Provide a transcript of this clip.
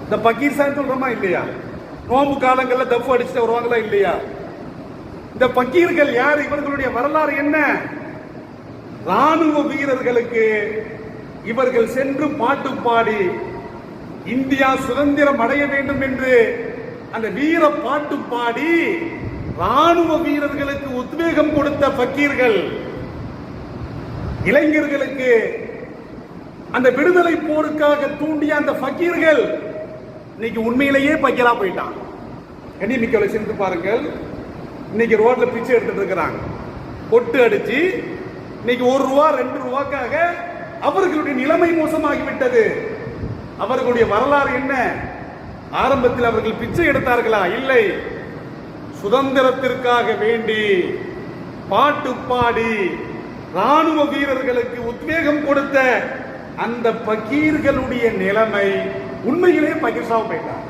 இந்த பக்கீர்சான் சொல்றோமா இல்லையா? நோம்பு காலங்களில் தப்பு அடிச்சுட்டு வருவாங்களா இல்லையா? இந்த பக்கீர்கள் யார்? இவர்களுடைய வரலாறு என்ன? ராணுவ வீரர்களுக்கு இவர்கள் சென்று பாட்டு பாடி இந்தியா சுதந்திரம் அடைய வேண்டும் என்று அந்த வீர பாட்டு பாடி ராணுவ வீரர்களுக்கு உத்வேகம் கொடுத்த பக்கீர்கள், இளைஞர்களுக்கு அந்த விடுதலை போருக்காக தூண்டிய அந்த பக்கீர்கள் இன்னைக்கு உண்மையிலேயே பக்கீரா போயிட்டான். கண்ணியமிக்கவளை சிந்தித்து பாருங்கள். இன்னைக்கு ரோட்ல பிச்சை எடுத்துட்டு இருக்கிறாங்க, கொட்டு அடிச்சு. இன்னைக்கு ₹1 ₹2க்காக அவர்களுடைய நிலைமை மோசமாகிவிட்டது. அவர்களுடைய வரலாறு என்ன? ஆரம்பத்தில் அவர்கள் பிச்சை எடுத்தார்களா? இல்லை. சுதந்திரத்திற்காக வேண்டி பாட்டு பாடி ராணுவ வீரர்களுக்கு உத்வேகம் கொடுத்த அந்த பக்கீர்களுடைய நிலைமை உண்மையிலேயே பகீர்சாவும் போயிட்டார்.